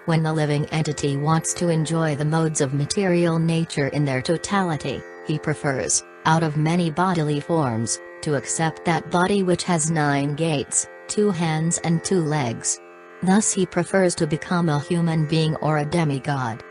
When the living entity wants to enjoy the modes of material nature in their totality, he prefers, out of many bodily forms, to accept that body which has 9 gates, 2 hands and 2 legs. Thus he prefers to become a human being or a demigod.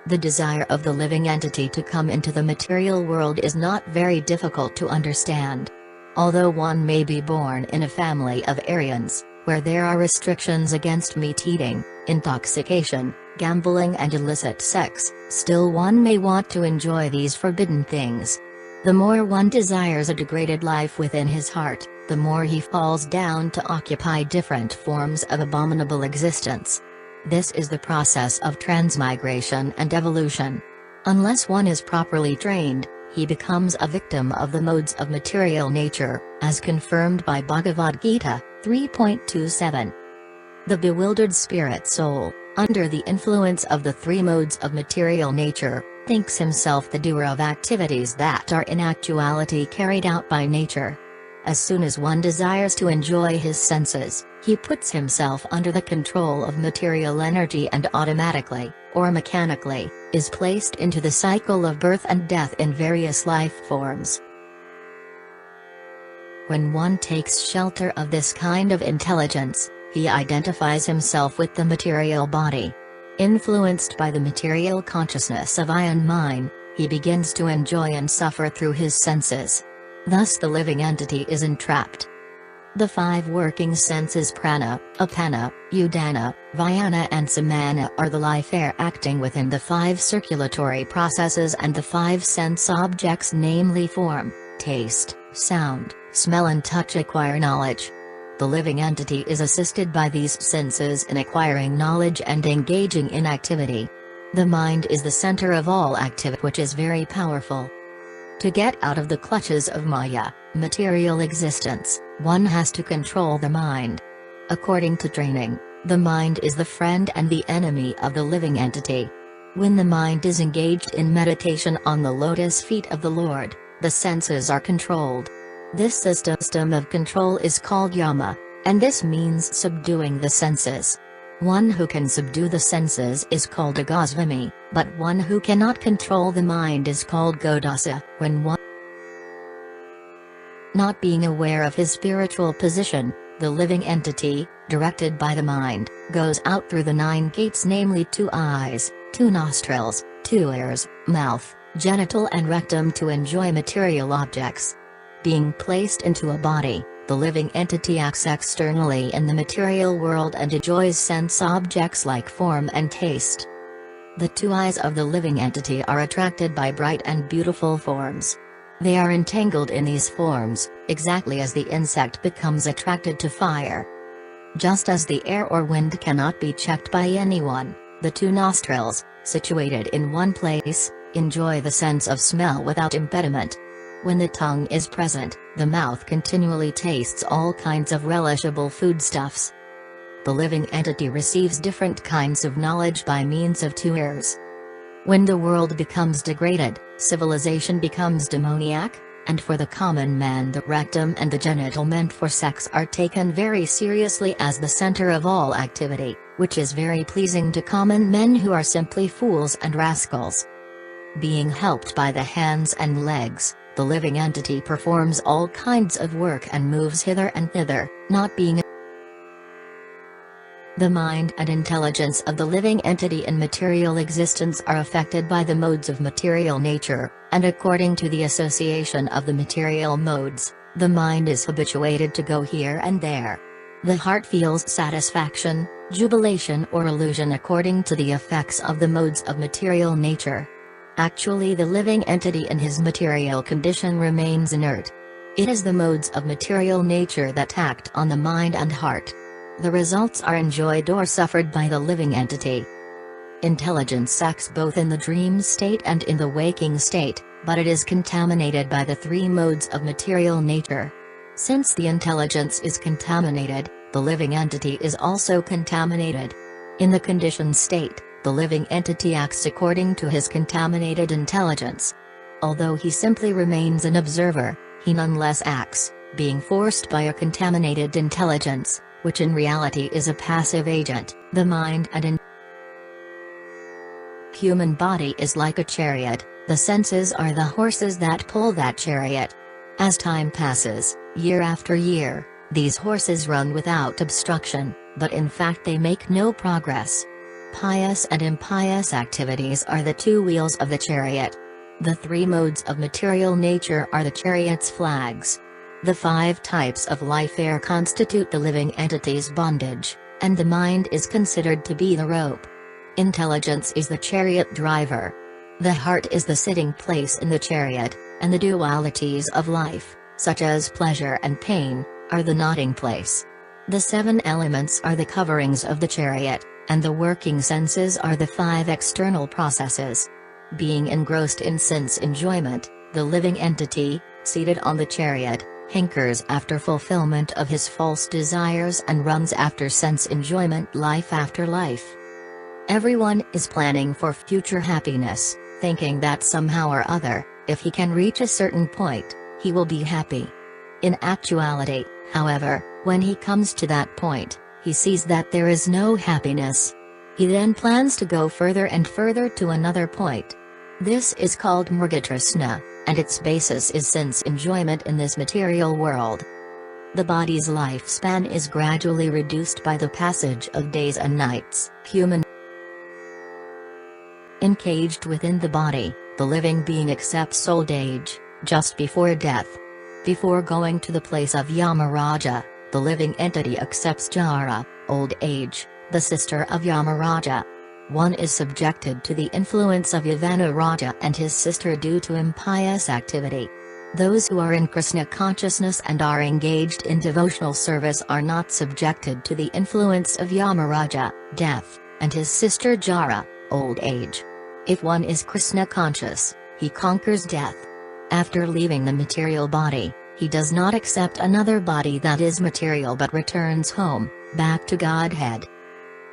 The desire of the living entity to come into the material world is not very difficult to understand. Although one may be born in a family of Aryans, where there are restrictions against meat eating, intoxication, gambling and illicit sex, still one may want to enjoy these forbidden things. The more one desires a degraded life within his heart, the more he falls down to occupy different forms of abominable existence. This is the process of transmigration and evolution. Unless one is properly trained, he becomes a victim of the modes of material nature, as confirmed by Bhagavad Gita 3.27. The bewildered spirit soul, under the influence of the 3 modes of material nature, thinks himself the doer of activities that are in actuality carried out by nature. As soon as one desires to enjoy his senses, he puts himself under the control of material energy and automatically, or mechanically, is placed into the cycle of birth and death in various life forms. When one takes shelter of this kind of intelligence, he identifies himself with the material body. Influenced by the material consciousness of I and mine, he begins to enjoy and suffer through his senses. Thus the living entity is entrapped. The 5 working senses prana, apana, udana, vyana and samana are the life air acting within the 5 circulatory processes and the 5 sense objects, namely form, taste, sound, smell and touch acquire knowledge. The living entity is assisted by these senses in acquiring knowledge and engaging in activity. The mind is the center of all activity, which is very powerful. To get out of the clutches of Maya, material existence, one has to control the mind. According to training, the mind is the friend and the enemy of the living entity. When the mind is engaged in meditation on the lotus feet of the Lord, the senses are controlled. This system of control is called yama, and this means subduing the senses. One who can subdue the senses is called a Goswami, but one who cannot control the mind is called Godasa. When one not being aware of his spiritual position, the living entity, directed by the mind, goes out through the 9 gates, namely 2 eyes, 2 nostrils, 2 ears, mouth, genital and rectum, to enjoy material objects. Being placed into a body, the living entity acts externally in the material world and enjoys sense objects like form and taste. The 2 eyes of the living entity are attracted by bright and beautiful forms. They are entangled in these forms, exactly as the insect becomes attracted to fire. Just as the air or wind cannot be checked by anyone, the 2 nostrils, situated in one place, enjoy the sense of smell without impediment. When the tongue is present, the mouth continually tastes all kinds of relishable foodstuffs. The living entity receives different kinds of knowledge by means of 2 ears. When the world becomes degraded, civilization becomes demoniac, and for the common man the rectum and the genital meant for sex are taken very seriously as the center of all activity, which is very pleasing to common men who are simply fools and rascals. Being helped by the hands and legs, the living entity performs all kinds of work and moves hither and thither, not being the mind and intelligence of the living entity in material existence are affected by the modes of material nature, and according to the association of the material modes, the mind is habituated to go here and there. The heart feels satisfaction, jubilation or illusion according to the effects of the modes of material nature. Actually, the living entity in his material condition remains inert. It is the modes of material nature that act on the mind and heart. The results are enjoyed or suffered by the living entity. Intelligence acts both in the dream state and in the waking state, but it is contaminated by the 3 modes of material nature. Since the intelligence is contaminated, the living entity is also contaminated. In the conditioned state, the living entity acts according to his contaminated intelligence. Although he simply remains an observer, he nonetheless acts, being forced by a contaminated intelligence, which in reality is a passive agent. The mind and Human body is like a chariot, the senses are the horses that pull that chariot. As time passes, year after year, these horses run without obstruction, but in fact they make no progress. Pious and impious activities are the two wheels of the chariot. The three modes of material nature are the chariot's flags. The five types of life air constitute the living entity's bondage, and the mind is considered to be the rope. Intelligence is the chariot driver. The heart is the sitting place in the chariot, and the dualities of life, such as pleasure and pain, are the knotting place. The seven elements are the coverings of the chariot, and the working senses are the five external processes. Being engrossed in sense enjoyment, the living entity, seated on the chariot, hankers after fulfillment of his false desires and runs after sense enjoyment life after life. Everyone is planning for future happiness, thinking that somehow or other, if he can reach a certain point, he will be happy. In actuality, however, when he comes to that point, he sees that there is no happiness. He then plans to go further and further to another point. This is called Mrigatrisna, and its basis is sense enjoyment in this material world. The body's lifespan is gradually reduced by the passage of days and nights. Human encaged within the body, the living being accepts old age, just before death. Before going to the place of Yamaraja, the living entity accepts Jara, old age, the sister of Yamaraja. One is subjected to the influence of Yavanaraja and his sister due to impious activity. Those who are in Krishna consciousness and are engaged in devotional service are not subjected to the influence of Yamaraja, death, and his sister Jara, old age. If one is Krishna conscious, he conquers death. After leaving the material body, he does not accept another body that is material but returns home, back to Godhead.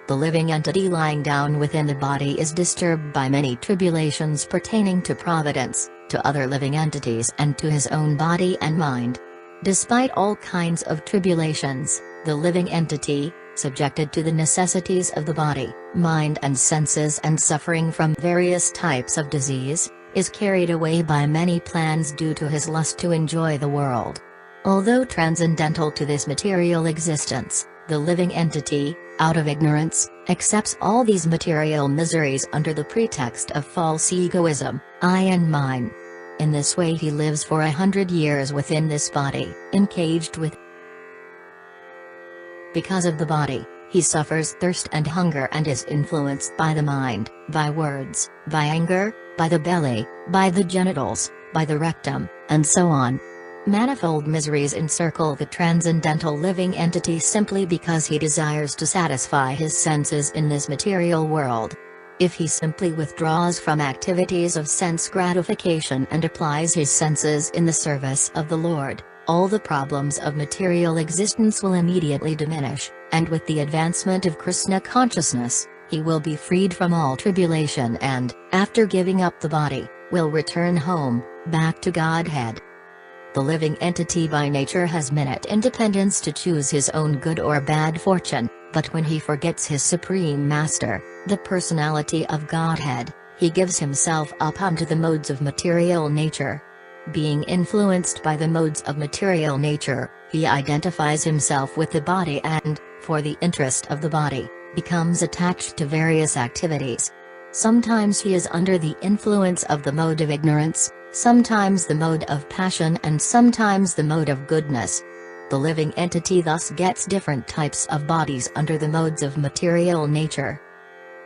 The living entity lying down within the body is disturbed by many tribulations pertaining to providence, to other living entities and to his own body and mind. Despite all kinds of tribulations, the living entity, subjected to the necessities of the body, mind and senses and suffering from various types of disease, is carried away by many plans due to his lust to enjoy the world. Although transcendental to this material existence, the living entity, out of ignorance, accepts all these material miseries under the pretext of false egoism, I and mine. In this way he lives for 100 years within this body, encaged with. Because of the body, he suffers thirst and hunger and is influenced by the mind, by words, by anger, by the belly, by the genitals, by the rectum, and so on. Manifold miseries encircle the transcendental living entity simply because he desires to satisfy his senses in this material world. If he simply withdraws from activities of sense gratification and applies his senses in the service of the Lord, all the problems of material existence will immediately diminish, and with the advancement of Krishna consciousness, he will be freed from all tribulation and, after giving up the body, will return home, back to Godhead. The living entity by nature has minute independence to choose his own good or bad fortune, but when he forgets his Supreme Master, the personality of Godhead, he gives himself up unto the modes of material nature. Being influenced by the modes of material nature, he identifies himself with the body and, for the interest of the body, becomes attached to various activities. Sometimes he is under the influence of the mode of ignorance, sometimes the mode of passion and sometimes the mode of goodness. The living entity thus gets different types of bodies under the modes of material nature.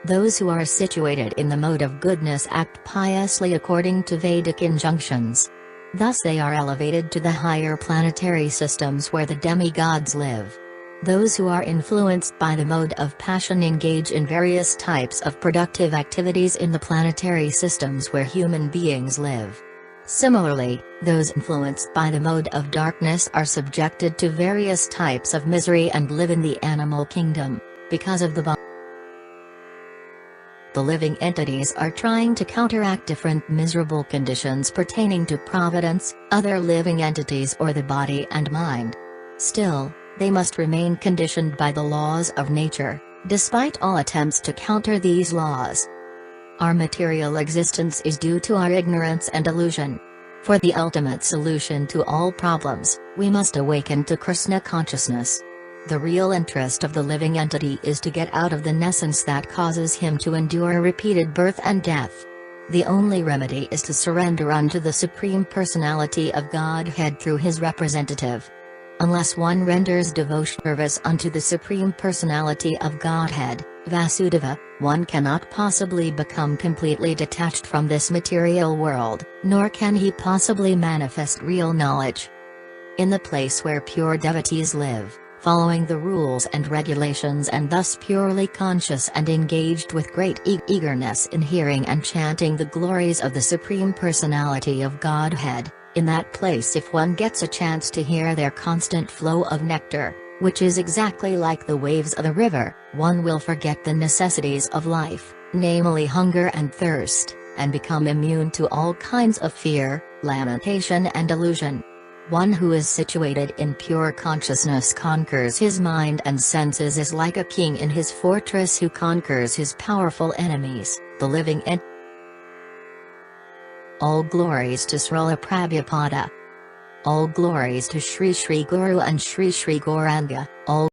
Those who are situated in the mode of goodness act piously according to Vedic injunctions. Thus they are elevated to the higher planetary systems where the demigods live. Those who are influenced by the mode of passion engage in various types of productive activities in the planetary systems where human beings live. Similarly, those influenced by the mode of darkness are subjected to various types of misery and live in the animal kingdom, because of the body. The living entities are trying to counteract different miserable conditions pertaining to providence, other living entities or the body and mind. Still, they must remain conditioned by the laws of nature, despite all attempts to counter these laws. Our material existence is due to our ignorance and illusion. For the ultimate solution to all problems, we must awaken to Krishna consciousness. The real interest of the living entity is to get out of the nescience that causes him to endure repeated birth and death. The only remedy is to surrender unto the Supreme Personality of Godhead through his representative. Unless one renders devotion service unto the Supreme Personality of Godhead, Vasudeva, one cannot possibly become completely detached from this material world, nor can he possibly manifest real knowledge. In the place where pure devotees live, following the rules and regulations and thus purely conscious and engaged with great eagerness in hearing and chanting the glories of the Supreme Personality of Godhead, in that place if one gets a chance to hear their constant flow of nectar, which is exactly like the waves of a river, one will forget the necessities of life, namely hunger and thirst, and become immune to all kinds of fear, lamentation and illusion. One who is situated in pure consciousness conquers his mind and senses is like a king in his fortress who conquers his powerful enemies, the living entity. All glories to Srila Prabhupada. All glories to Sri Sri Guru and Sri Sri Gauranga. All